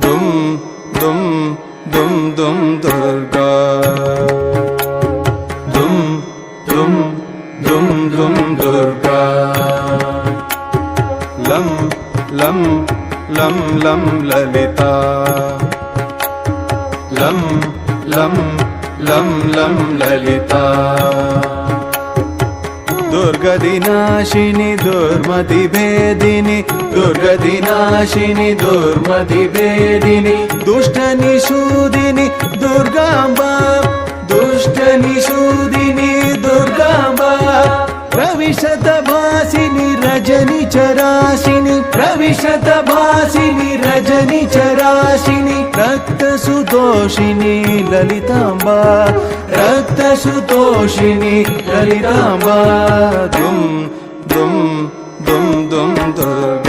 दुम दुम दुम दुम दुर्गा दुम दुम दुम दुम दुर्गा लं लं लं लं ललिता लं लं लं लं ललिता दुर्गदिनाशिनी दुर्मतिभेदिनी दुर्गदिनाशिनी दुर्मतिभेदिनी दुष्टनिषूदिनी दुर्गाम्बा दुष्टनिषूदिनी दुर्गाम्बा प्रविशतभासिनी रजनिचराशिनी प्रविशतभासिनी रजनिचराशिनी रक्तसुतोषिनी ललिताम्बा रक्तसुतोषिनी ललिताम्बा दुम दुम दुम दुम दुर्गा